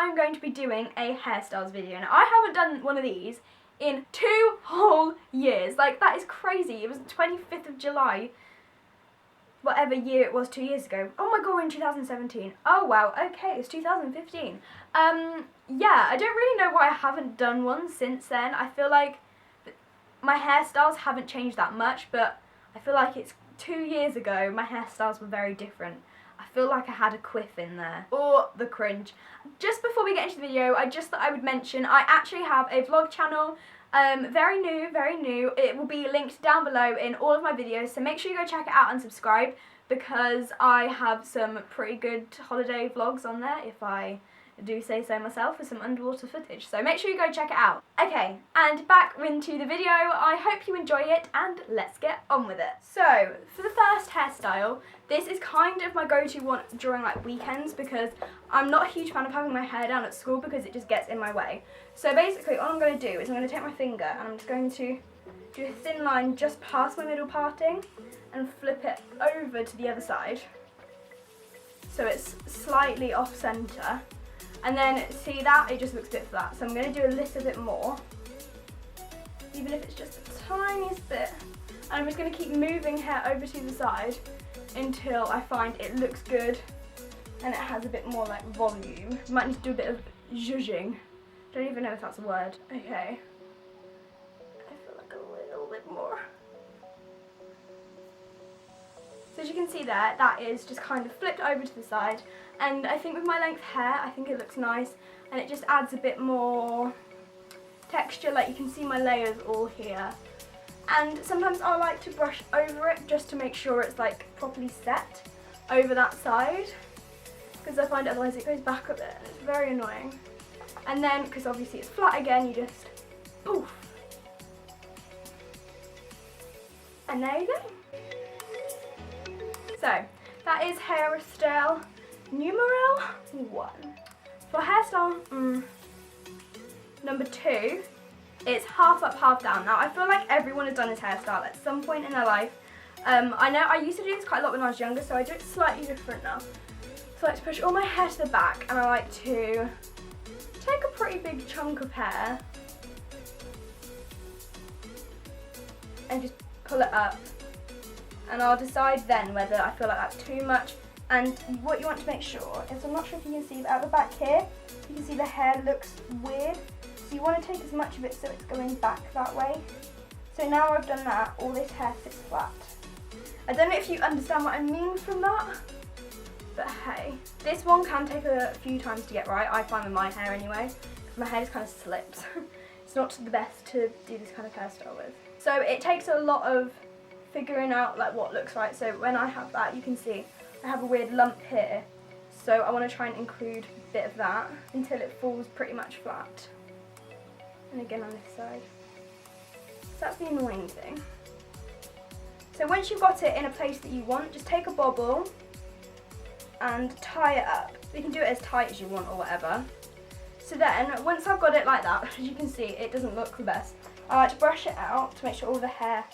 I'm going to be doing a hairstyles video. Now, I haven't done one of these in 2 whole years. Like, that is crazy. It was the 25th of July, whatever year it was 2 years ago. Oh my god, we're in 2017. Oh wow, okay, it's 2015. Yeah, I don't really know why I haven't done one since then. I feel like my hairstyles haven't changed that much, but I feel like it's 2 years ago, my hairstyles were very different. I feel like I had a quiff in there. Or the cringe. Just before we get into the video, I just thought I would mention I actually have a vlog channel. Very new, very new. It will be linked down below in all of my videos, so make sure you go check it out and subscribe, because I have some pretty good holiday vlogs on there, if I do say so myself, with some underwater footage. So make sure you go check it out. Okay, and back into the video. I hope you enjoy it, and let's get on with it. So, for the first hairstyle, this is kind of my go-to one during like weekends, because I'm not a huge fan of having my hair down at school because it just gets in my way. So basically all I'm going to do is I'm going to take my finger and I'm just going to do a thin line just past my middle parting and flip it over to the other side. So it's slightly off centre. And then, see that? It just looks a bit flat. So I'm going to do a little bit more, even if it's just the tiniest bit. And I'm just going to keep moving hair over to the side until I find it looks good and it has a bit more like volume. Might need to do a bit of zhuzhing. Don't even know if that's a word. Okay. I feel like a little bit more. So as you can see there, that is just kind of flipped over to the side, and I think with my length hair, I think it looks nice, and it just adds a bit more texture. Like, you can see my layers all here, and sometimes I like to brush over it just to make sure it's like properly set over that side, because I find otherwise it goes back a bit and it's very annoying. And then, because obviously it's flat again, you just poof, and there you go. So, that is hairstyle numeral 1. For hairstyle number 2, it's half up, half down. Now, I feel like everyone has done this hairstyle at some point in their life. I know I used to do this quite a lot when I was younger, so I do it slightly different now. So I like to push all my hair to the back, and I like to take a pretty big chunk of hair and just pull it up. And I'll decide then whether I feel like that's too much. And what you want to make sure is, I'm not sure if you can see, but at the back here, you can see the hair looks weird. So you want to take as much of it so it's going back that way. So now I've done that, all this hair sits flat. I don't know if you understand what I mean from that, but hey. This one can take a few times to get right, I find with my hair anyway, because my hair just kind of slips. It's not the best to do this kind of hairstyle with. So it takes a lot of figuring out like what looks right. So when I have that, you can see I have a weird lump here, so I want to try and include a bit of that until it falls pretty much flat, and again on this side. So that's the annoying thing. So once you've got it in a place that you want, just take a bobble and tie it up. You can do it as tight as you want or whatever. So then once I've got it like that, as you can see, it doesn't look the best. I like to brush it out to make sure all the hair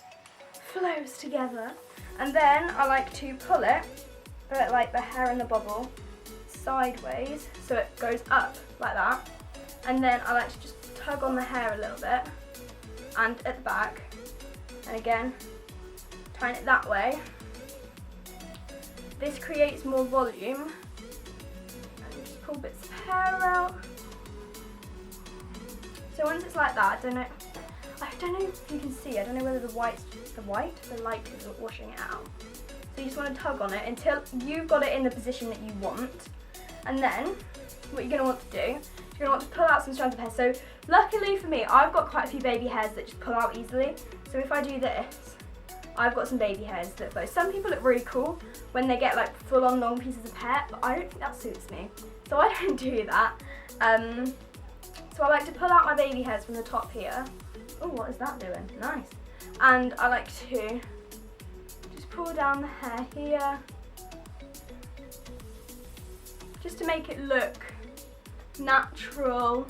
flows together, and then I like to pull it, like the hair in the bubble, sideways, so it goes up like that, and then I like to just tug on the hair a little bit, and at the back, and again, tying it that way. This creates more volume, and just pull bits of hair out. So once it's like that, I don't know if you can see, I don't know whether the light is washing it out. So you just want to tug on it until you've got it in the position that you want. And then, what you're going to want to do, you're going to want to pull out some strands of hair. So luckily for me, I've got quite a few baby hairs that just pull out easily. So if I do this, I've got some baby hairs that flow. Some people look really cool when they get like full on long pieces of hair, but I don't think that suits me. So I don't do that. So I like to pull out my baby hairs from the top here. Oh, what is that doing? Nice. And I like to just pull down the hair here, just to make it look natural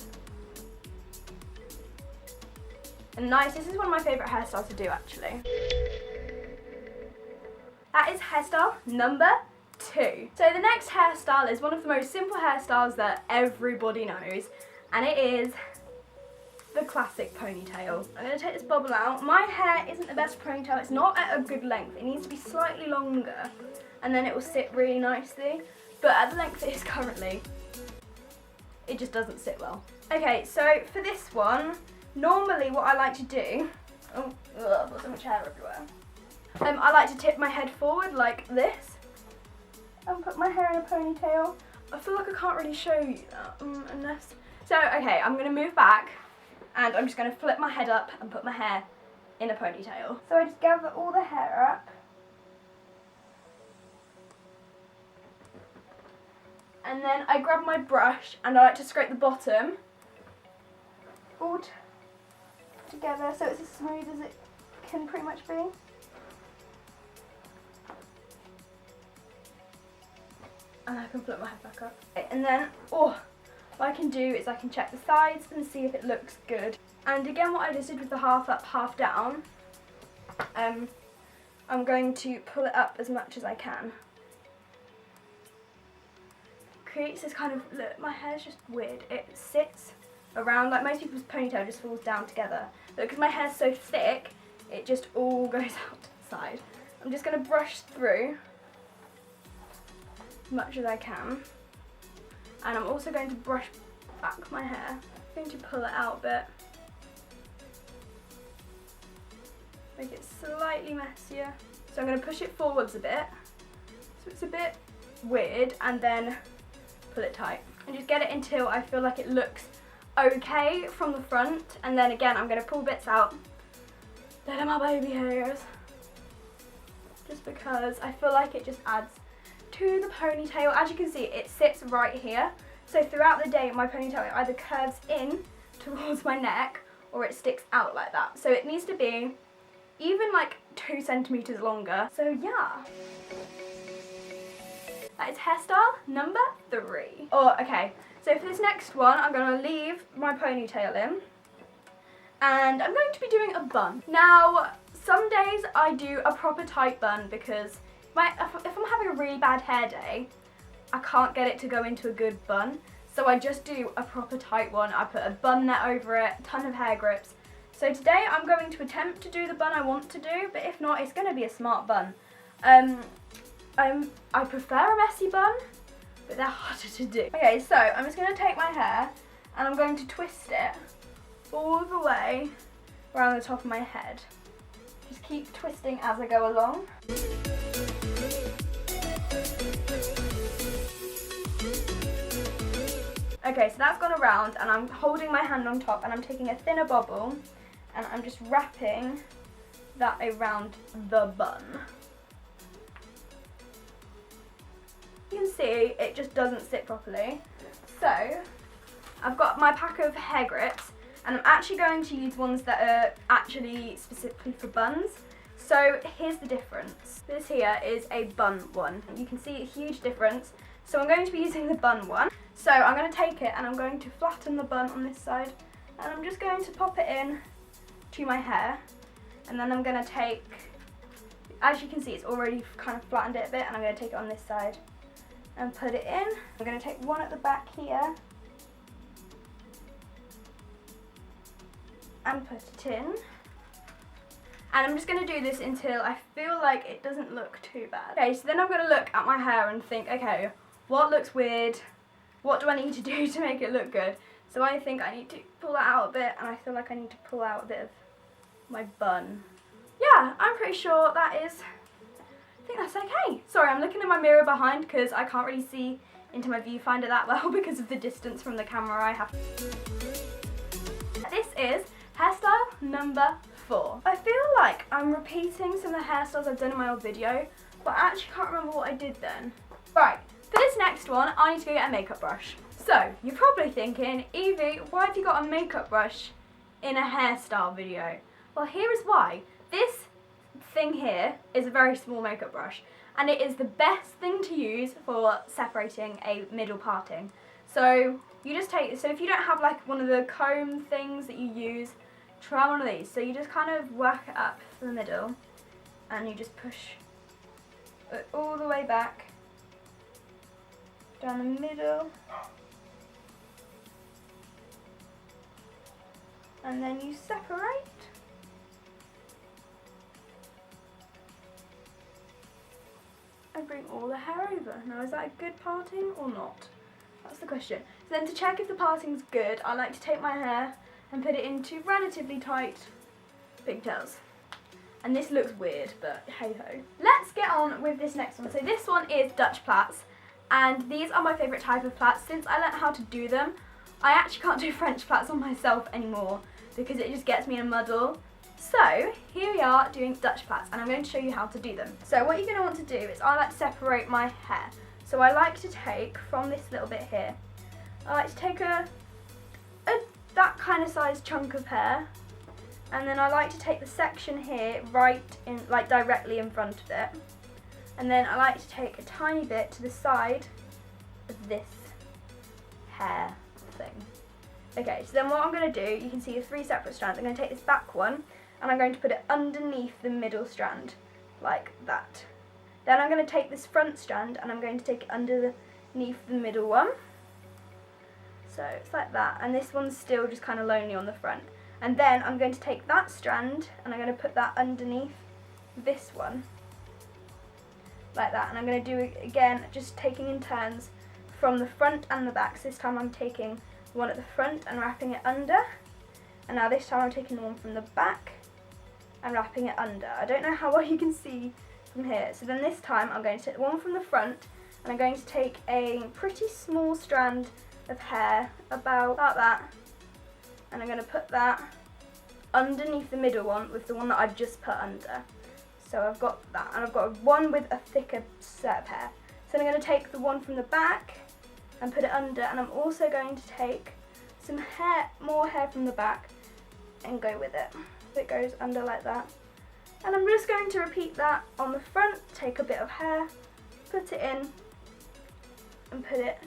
and nice. This is one of my favourite hairstyles to do, actually. That is hairstyle number 2. 2. So the next hairstyle is one of the most simple hairstyles that everybody knows, and it is the classic ponytail. I'm going to take this bobble out. My hair isn't the best ponytail, it's not at a good length, it needs to be slightly longer and then it will sit really nicely, but at the length it is currently, it just doesn't sit well. Okay, so for this one, normally what I like to do, I've got so much hair everywhere. I like to tip my head forward like this and put my hair in a ponytail. I feel like I can't really show you that unless... So, okay, I'm going to move back and I'm just going to flip my head up and put my hair in a ponytail. So I just gather all the hair up. And then I grab my brush and I like to scrape the bottom all together so it's as smooth as it can pretty much be. And I can flip my head back up. Okay, and then, what I can do is I can check the sides and see if it looks good. And again, what I just did with the half up, half down, I'm going to pull it up as much as I can. Creates this kind of, look, my hair's just weird. It sits around, like most people's ponytail just falls down together. But because my hair's so thick, it just all goes out to the side. I'm just going to brush through as much as I can. And I'm also going to brush back my hair. I'm going to pull it out a bit. Make it slightly messier. So I'm going to push it forwards a bit. So it's a bit weird, and then pull it tight. And just get it until I feel like it looks okay from the front. And then again, I'm going to pull bits out. They're my baby hairs. Just because I feel like it just adds to the ponytail. As you can see, it sits right here. So throughout the day, my ponytail either curves in towards my neck or it sticks out like that. So it needs to be even like 2 centimeters longer. So yeah. That is hairstyle number 3. Oh, okay. So for this next one, I'm going to leave my ponytail in. And I'm going to be doing a bun. Now, some days I do a proper tight bun because if I'm having a really bad hair day, I can't get it to go into a good bun. So I just do a proper tight one. I put a bun net over it, a ton of hair grips. So today I'm going to attempt to do the bun I want to do, but if not, it's going to be a smart bun. I prefer a messy bun, but they're harder to do. Okay, so I'm just going to take my hair and I'm going to twist it all the way around the top of my head. Just keep twisting as I go along. Okay, so that's gone around and I'm holding my hand on top and I'm taking a thinner bobble and I'm just wrapping that around the bun. You can see it just doesn't sit properly. So I've got my pack of hair grips and I'm actually going to use ones that are actually specifically for buns. So here's the difference. This here is a bun one. You can see a huge difference. So I'm going to be using the bun one. So I'm going to take it and I'm going to flatten the bun on this side and I'm just going to pop it in to my hair, and then I'm going to take, as you can see it's already kind of flattened it a bit, and I'm going to take it on this side and put it in. I'm going to take one at the back here and put it in. And I'm just going to do this until I feel like it doesn't look too bad. Okay, so then I'm going to look at my hair and think, okay, what looks weird? What do I need to do to make it look good? So I think I need to pull that out a bit, and I feel like I need to pull out a bit of my bun. Yeah, I'm pretty sure that is, I think that's okay. Sorry, I'm looking at my mirror behind because I can't really see into my viewfinder that well because of the distance from the camera I have. This is hairstyle number 4. I feel like I'm repeating some of the hairstyles I've done in my old video, but I actually can't remember what I did then. Right, for this next one, I need to go get a makeup brush. So, you're probably thinking, Evie, why have you got a makeup brush in a hairstyle video? Well, here is why. This thing here is a very small makeup brush, and it is the best thing to use for separating a middle parting. So, you just take, so if you don't have like one of the comb things that you use, try one of these. So you just kind of work it up to the middle, and you just push it all the way back down the middle, and then you separate. And bring all the hair over. Now, is that a good parting or not? That's the question. So then to check if the parting's good, I like to take my hair and put it into relatively tight pigtails. And this looks weird, but hey ho. Let's get on with this next one. So this one is Dutch plaits, and these are my favourite type of plaits. Since I learnt how to do them, I actually can't do French plaits on myself anymore because it just gets me in a muddle. So here we are doing Dutch plaits, and I'm going to show you how to do them. So what you're going to want to do is, I like to separate my hair. So I like to take from this little bit here, I like to take that kind of size chunk of hair, and then I like to take the section here right in, like directly in front of it, and then I like to take a tiny bit to the side of this hair thing. Okay, so then what I'm going to do, you can see the 3 separate strands. I'm going to take this back one and I'm going to put it underneath the middle strand, like that. Then I'm going to take this front strand and I'm going to take it underneath the middle one. So it's like that, and this one's still just kind of lonely on the front. And then I'm going to take that strand and I'm going to put that underneath this one, like that. And I'm going to do it again, just taking in turns from the front and the back. So this time I'm taking the one at the front and wrapping it under. And now this time I'm taking the one from the back and wrapping it under. I don't know how well you can see from here. So then this time I'm going to take the one from the front and I'm going to take a pretty small strand of hair, about that, and I'm going to put that underneath the middle one with the one that I've just put under. So I've got that, and I've got one with a thicker set of hair. So I'm going to take the one from the back and put it under, and I'm also going to take some hair, more hair from the back, and go with it. It goes under like that. And I'm just going to repeat that on the front, take a bit of hair, put it in, and put it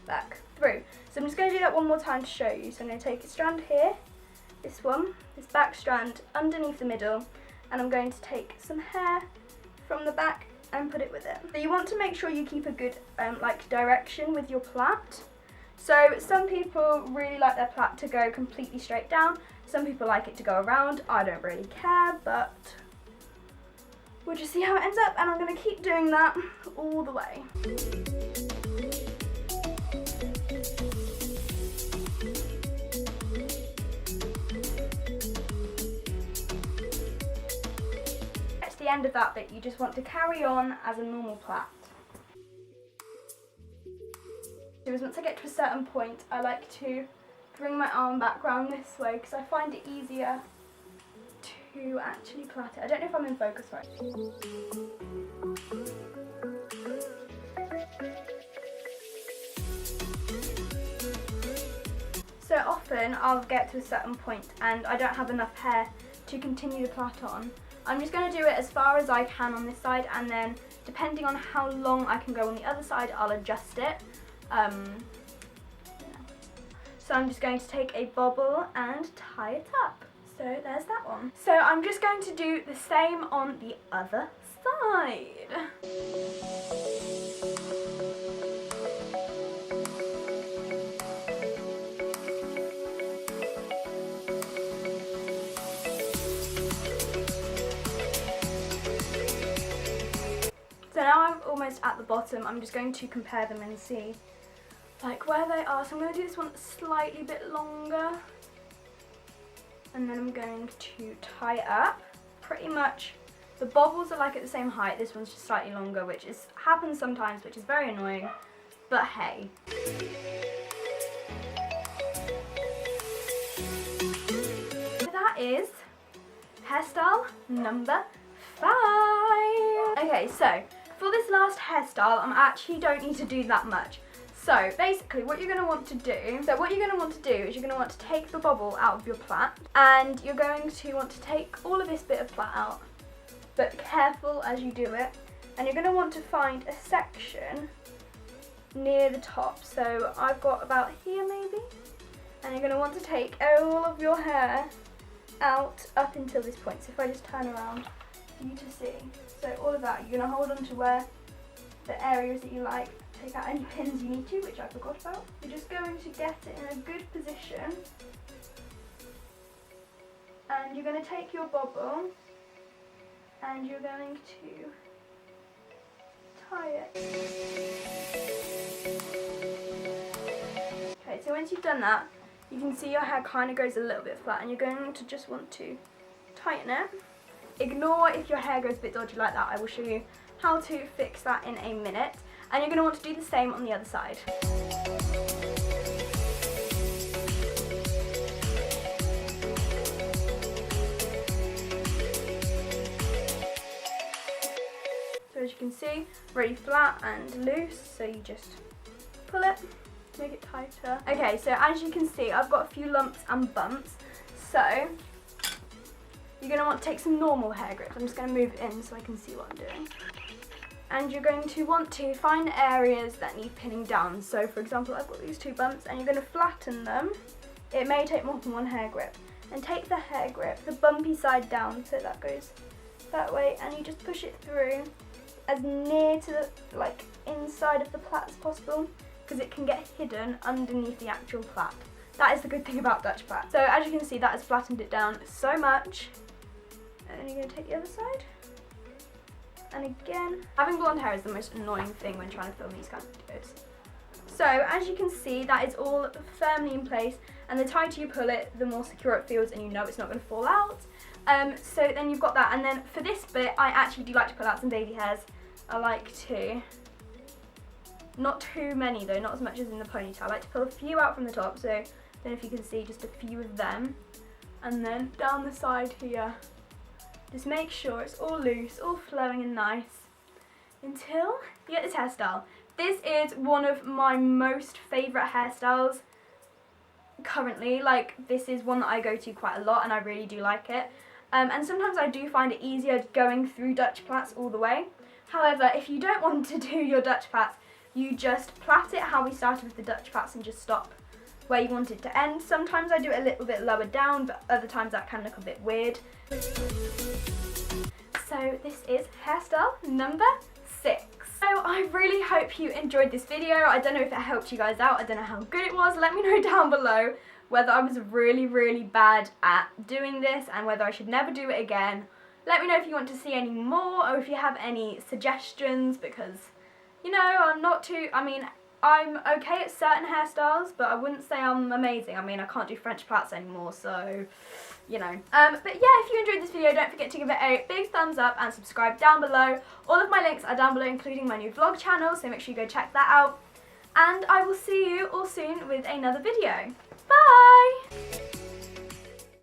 back through. So I'm just going to do that one more time to show you. So I'm going to take a strand here, this one, this back strand underneath the middle, and I'm going to take some hair from the back and put it with it. So you want to make sure you keep a good like direction with your plait. So some people really like their plait to go completely straight down. Some people like it to go around. I don't really care, but we'll just see how it ends up, and I'm going to keep doing that all the way. At the end of that bit, you just want to carry on as a normal plait. So once I get to a certain point, I like to bring my arm back round this way because I find it easier to actually plait it. I don't know if I'm in focus right. So often I'll get to a certain point and I don't have enough hair to continue the plait on. I'm just going to do it as far as I can on this side, and then depending on how long I can go on the other side, I'll adjust it. So I'm just going to take a bobble and tie it up. So there's that one. So I'm just going to do the same on the other side. So now I'm almost at the bottom. I'm just going to compare them and see like where they are. So I'm going to do this one slightly bit longer, and then I'm going to tie it up. Pretty much the bobbles are like at the same height. This one's just slightly longer, which happens sometimes, which is very annoying, but hey. So that is hairstyle number 5. Okay, so for this last hairstyle, I actually don't need to do that much. So basically what you're going to want to do, is you're going to want to take the bobble out of your plait, and you're going to want to take all of this bit of plait out, but careful as you do it, and you're going to want to find a section near the top. So I've got about here maybe, and you're going to want to take all of your hair out up until this point. So if I just turn around for you to see, so all of that, you're going to hold on to where the areas that you like, take out any pins you need to, which I forgot about. You're just going to get it in a good position. And you're going to take your bobble and you're going to tie it. Okay, so once you've done that, you can see your hair kind of goes a little bit flat and you're going to just want to tighten it. Ignore if your hair goes a bit dodgy like that. I will show you how to fix that in a minute. And you're going to want to do the same on the other side. So as you can see, really flat and loose, so you just pull it, make it tighter. Okay, so as you can see, I've got a few lumps and bumps, so you're going to want to take some normal hair grips. I'm just going to move it in so I can see what I'm doing. And you're going to want to find areas that need pinning down. So for example, I've got these two bumps and you're going to flatten them. It may take more than one hair grip. And take the hair grip, the bumpy side down, so that goes that way, and you just push it through as near to the inside of the plait as possible, because it can get hidden underneath the actual plait. That is the good thing about Dutch plait. So as you can see, that has flattened it down so much. And you're going to take the other side. And again, having blonde hair is the most annoying thing when trying to film these kinds of videos. So as you can see, that is all firmly in place, and the tighter you pull it, the more secure it feels, and you know it's not going to fall out. So then you've got that, and then for this bit, I actually do like to pull out some baby hairs. I like to, not too many though, not as much as in the ponytail. I like to pull a few out from the top, so then if you can see, just a few of them. And then down the side here, just make sure it's all loose, all flowing and nice, until you get this hairstyle. This is one of my most favourite hairstyles currently. Like, this is one that I go to quite a lot and I really do like it. And sometimes I do find it easier going through Dutch plaits all the way. However, if you don't want to do your Dutch plaits, you just plait it how we started with the Dutch plaits and just stop where you want it to end. Sometimes I do it a little bit lower down, but other times that can look a bit weird. So this is hairstyle number 6. So I really hope you enjoyed this video. I don't know if it helped you guys out. I don't know how good it was. Let me know down below whether I was really bad at doing this and whether I should never do it again. Let me know if you want to see any more or if you have any suggestions, because, you know, I'm okay at certain hairstyles, but I wouldn't say I'm amazing. I mean, I can't do French plaits anymore, so, you know. But yeah, if you enjoyed this video, don't forget to give it a big thumbs up and subscribe down below. All of my links are down below, including my new vlog channel, so make sure you go check that out. And I will see you all soon with another video. Bye!